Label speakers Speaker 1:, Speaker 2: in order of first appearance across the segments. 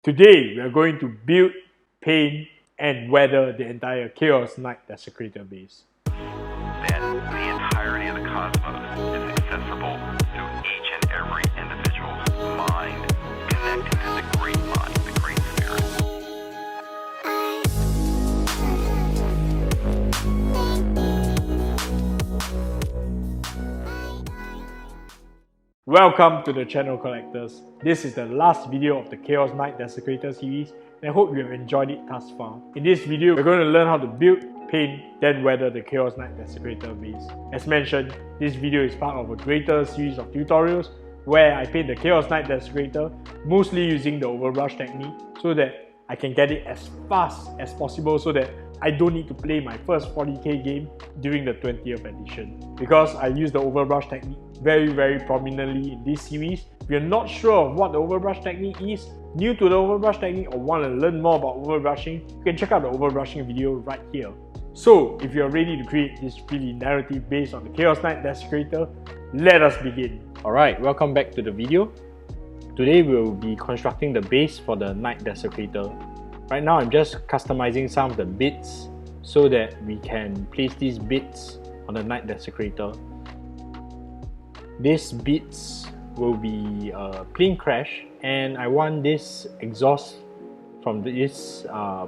Speaker 1: Today, we are going to build, paint, and weather the entire Chaos Knight Desecrator base.
Speaker 2: That the entirety of the cosmos is accessible to each and every individual's mind, connected to the great mind, the great spirit.
Speaker 1: Welcome to the channel, collectors. This is the last video of the Chaos Knight Desecrator series, and I hope you have enjoyed it thus far. In this video, we're going to learn how to build, paint, then weather the Chaos Knight Desecrator base. As mentioned, this video is part of a greater series of tutorials where I paint the Chaos Knight Desecrator mostly using the overbrush technique so that I can get it as fast as possible so that I don't need to play my first 40k game during the 20th edition. Because I use the overbrush technique very prominently in this series. If you're not sure of what the overbrush technique is, new to the overbrush technique, or want to learn more about overbrushing, you can check out the overbrushing video right here. So, if you're ready to create this really narrative based on the Chaos Knight Desecrator, let us begin. Alright, welcome back to the video. Today we'll be constructing the base for the Knight Desecrator. Right now I'm just customizing some of the bits so that we can place these bits on the Knight Desecrator. These bits will be a plane crash, and I want this exhaust from this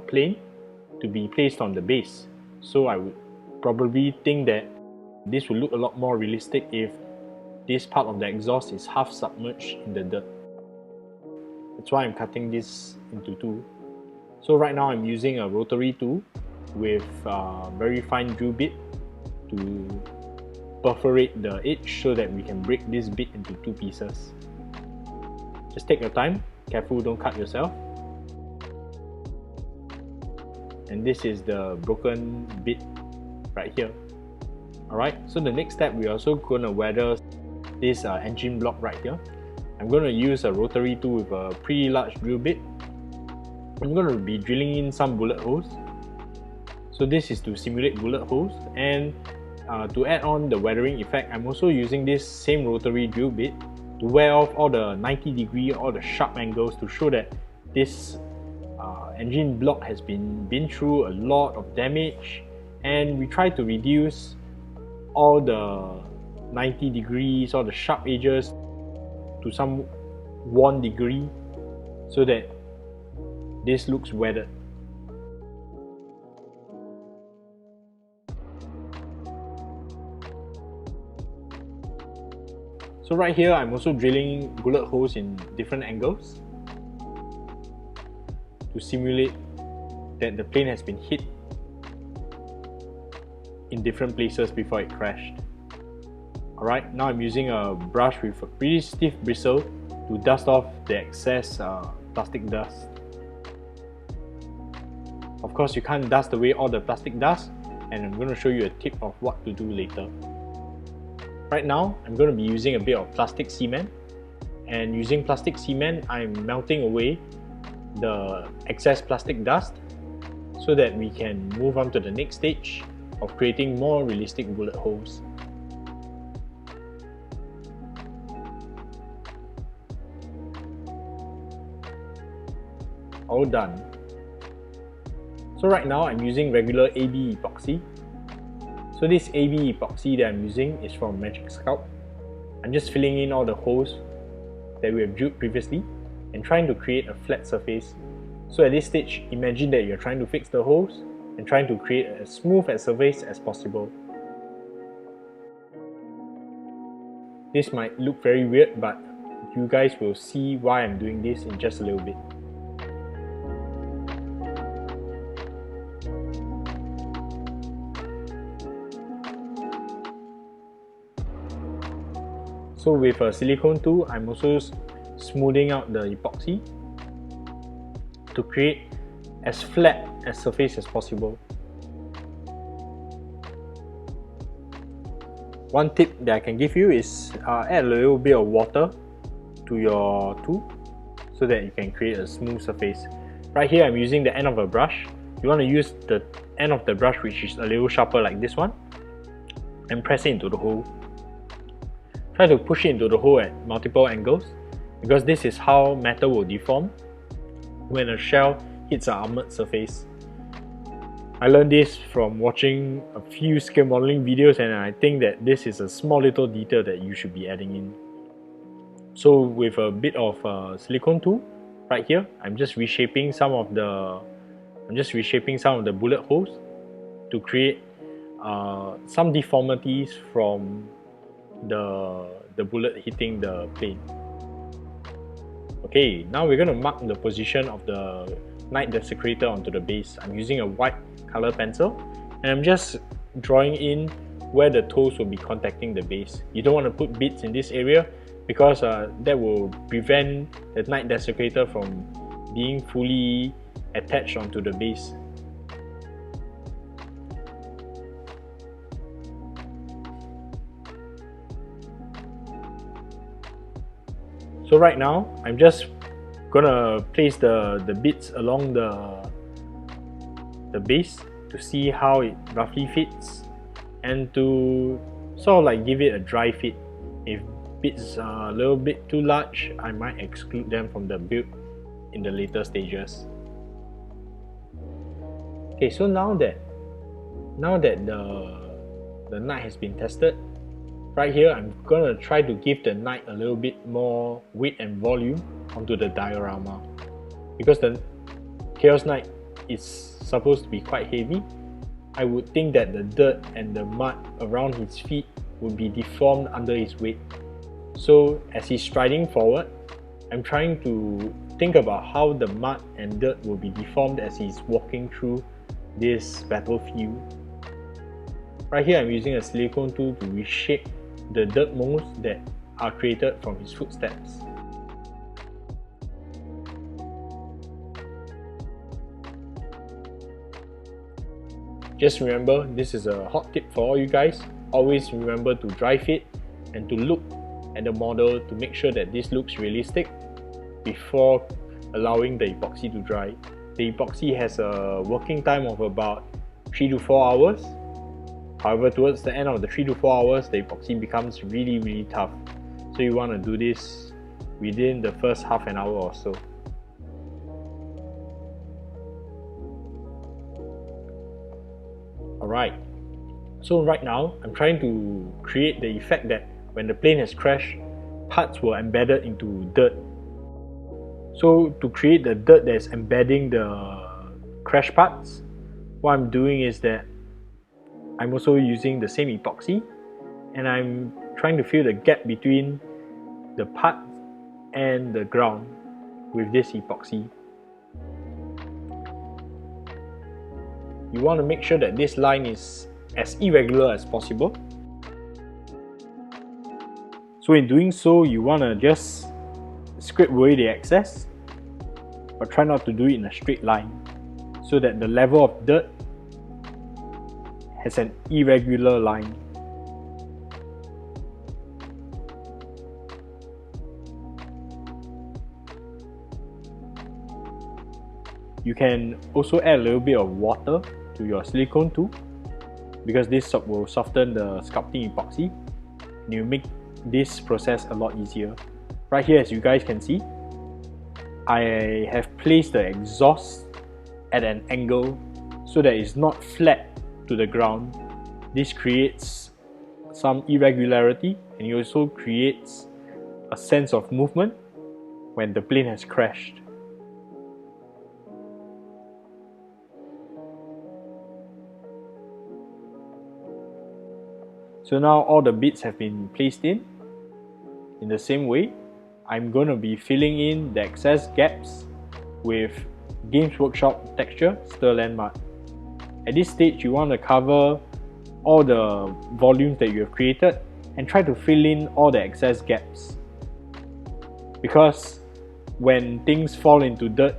Speaker 1: plane to be placed on the base. So I would probably think that this will look a lot more realistic if this part of the exhaust is half submerged in the dirt. That's why I'm cutting this into two. So right now I'm using a rotary tool with a very fine drill bit to perforate the edge so that we can break this bit into two pieces. Just take your time, careful don't cut yourself. And this is the broken bit right here. Alright, so the next step, we're also going to weather this engine block right here. I'm going to use a rotary tool with a pretty large drill bit. I'm going to be drilling in some bullet holes. So this is to simulate bullet holes, and to add on the weathering effect, I'm also using this same rotary drill bit to wear off all the 90-degree, all the sharp angles to show that this engine block has been through a lot of damage, and we try to reduce all the 90 degrees, all the sharp edges to some 1 degree so that this looks weathered. So right here, I'm also drilling bullet holes in different angles to simulate that the plane has been hit in different places before it crashed. Alright, now I'm using a brush with a pretty stiff bristle to dust off the excess plastic dust. Of course, you can't dust away all the plastic dust, and I'm going to show you a tip of what to do later. Right now, I'm going to be using a bit of plastic cement, and using plastic cement, I'm melting away the excess plastic dust so that we can move on to the next stage of creating more realistic bullet holes. All done. So right now I'm using regular AB epoxy. So this AB epoxy that I'm using is from Magic Sculpt. I'm just filling in all the holes that we have drilled previously and trying to create a flat surface. So at this stage, imagine that you're trying to fix the holes and trying to create as smooth a surface as possible. This might look very weird, but you guys will see why I'm doing this in just a little bit. So with a silicone tool, I'm also smoothing out the epoxy to create as flat a surface as possible. One tip that I can give you is add a little bit of water to your tool so that you can create a smooth surface. Right here I'm using the end of a brush. You want to use the end of the brush which is a little sharper like this one, and press it into the hole. Try to push it into the hole at multiple angles because this is how metal will deform when a shell hits an armored surface. I learned this from watching a few scale modeling videos, and I think that this is a small little detail that you should be adding in. So with a bit of silicone tool right here, I'm just reshaping some of the bullet holes to create some deformities from the bullet hitting the plane. Okay, now we're going to mark the position of the Knight Desecrator onto the base. I'm using a white color pencil, and I'm just drawing in where the toes will be contacting the base. You don't want to put bits in this area because that will prevent the Knight Desecrator from being fully attached onto the base. So right now, I'm just gonna place the bits along the base to see how it roughly fits, and to sort of like give it a dry fit. If bits are a little bit too large, I might exclude them from the build in the later stages. Okay, so now that the knight has been tested, right here I'm gonna try to give the knight a little bit more weight and volume onto the diorama, because the Chaos Knight is supposed to be quite heavy. I would think that the dirt and the mud around his feet would be deformed under his weight. So as he's striding forward, I'm trying to think about how the mud and dirt will be deformed as he's walking through this battlefield. Right here I'm using a silicone tool to reshape the dirt moles that are created from his footsteps. Just remember, this is a hot tip for all you guys. Always remember to dry fit and to look at the model to make sure that this looks realistic before allowing the epoxy to dry. The epoxy has a working time of about 3 to 4 hours. However, towards the end of the 3 to 4 hours, the epoxy becomes really tough. So you want to do this within the first half an hour or so. Alright, so right now I'm trying to create the effect that when the plane has crashed, parts were embedded into dirt. So to create the dirt that is embedding the crash parts, what I'm doing is that I'm also using the same epoxy, and I'm trying to fill the gap between the part and the ground with this epoxy. You want to make sure that this line is as irregular as possible. So in doing so, you want to just scrape away the excess, but try not to do it in a straight line, so that the level of dirt has an irregular line. You can also add a little bit of water to your silicone tool, because this will soften the sculpting epoxy and you make this process a lot easier. Right here, as you guys can see, I have placed the exhaust at an angle so that it's not flat to the ground. This creates some irregularity, and it also creates a sense of movement when the plane has crashed. So now all the bits have been placed in. In the same way, I'm going to be filling in the excess gaps with Games Workshop texture Sterland mud. At this stage, you want to cover all the volumes that you have created and try to fill in all the excess gaps. Because when things fall into dirt,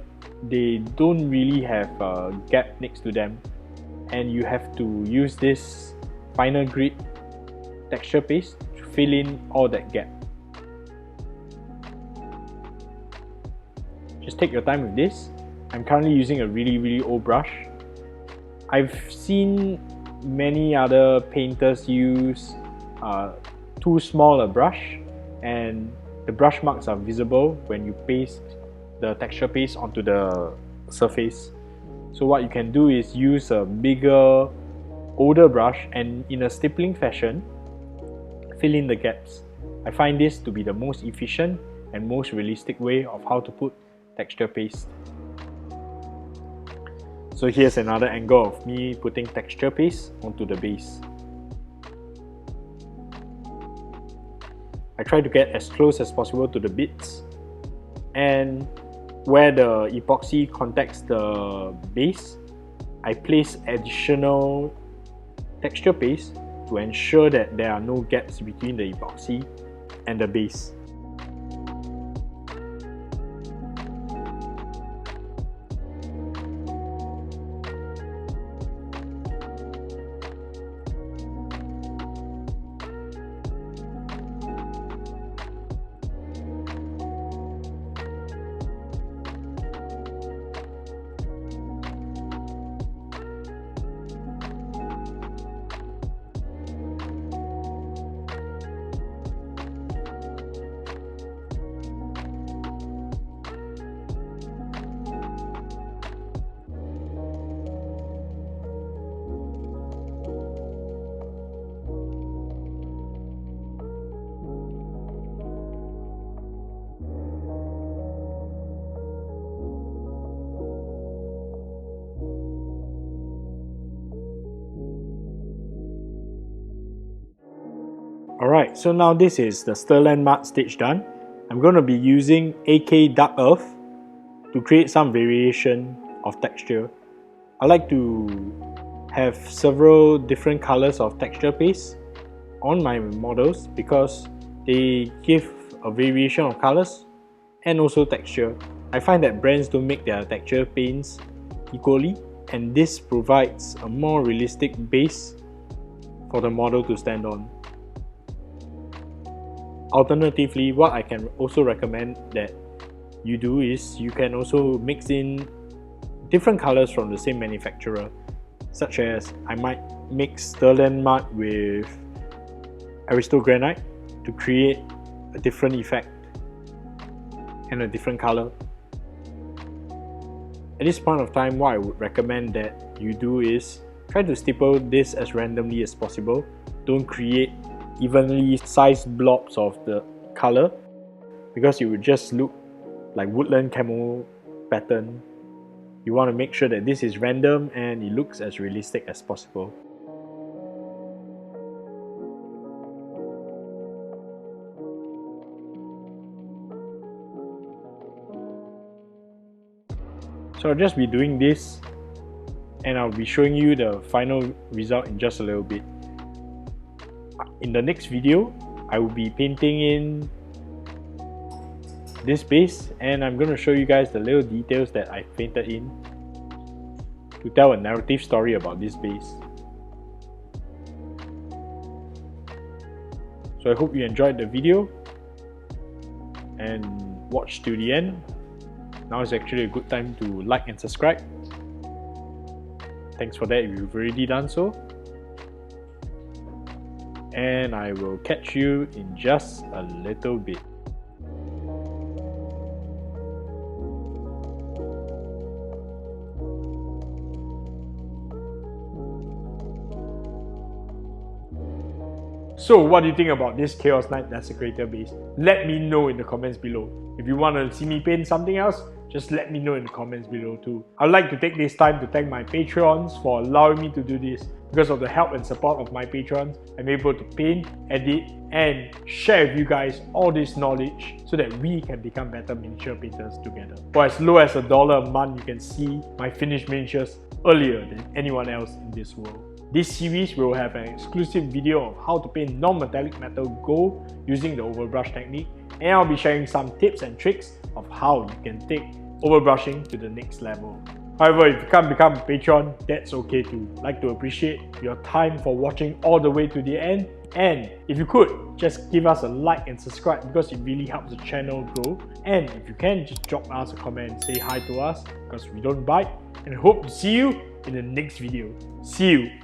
Speaker 1: they don't really have a gap next to them, and you have to use this finer grit texture paste to fill in all that gap. Just take your time with this. I'm currently using a really old brush. I've seen many other painters use too small a brush, and the brush marks are visible when you paste the texture paste onto the surface. So what you can do is use a bigger, older brush and in a stippling fashion, fill in the gaps. I find this to be the most efficient and most realistic way of how to put texture paste. So here's another angle of me putting texture paste onto the base. I try to get as close as possible to the bits, and where the epoxy contacts the base, I place additional texture paste to ensure that there are no gaps between the epoxy and the base. Alright, so now this is the Sterland Mud stage done. I'm going to be using AK Dark Earth to create some variation of texture. I like to have several different colors of texture paste on my models because they give a variation of colors and also texture. I find that brands don't make their texture paints equally, and this provides a more realistic base for the model to stand on. Alternatively, what I can also recommend that you do is you can also mix in different colors from the same manufacturer, such as I might mix Sterland Mud with Aristo Granite to create a different effect and a different color. At this point of time, what I would recommend that you do is try to stipple this as randomly as possible. Don't create evenly sized blobs of the color because it would just look like woodland camo pattern. You want to make sure that this is random and it looks as realistic as possible. So I'll just be doing this and I'll be showing you the final result in just a little bit. In the next video, I will be painting in this base and I'm going to show you guys the little details that I painted in to tell a narrative story about this base. So I hope you enjoyed the video and watched to the end. Now is actually a good time to like and subscribe. Thanks for that if you've already done so. And I will catch you in just a little bit. So what do you think about this Chaos Knight Desecrator base? Let me know in the comments below. If you want to see me paint something else, just let me know in the comments below too. I'd like to take this time to thank my Patreons for allowing me to do this. Because of the help and support of my patrons, I'm able to paint, edit, and share with you guys all this knowledge so that we can become better miniature painters together. For as low as $1 a month, you can see my finished miniatures earlier than anyone else in this world. This series will have an exclusive video of how to paint non-metallic metal gold using the overbrush technique, and I'll be sharing some tips and tricks of how you can take overbrushing to the next level. However, if you can't become a patron, that's okay too. I'd like to appreciate your time for watching all the way to the end, and if you could, just give us a like and subscribe because it really helps the channel grow. And if you can, just drop us a comment and say hi to us because we don't bite, and hope to see you in the next video. See you!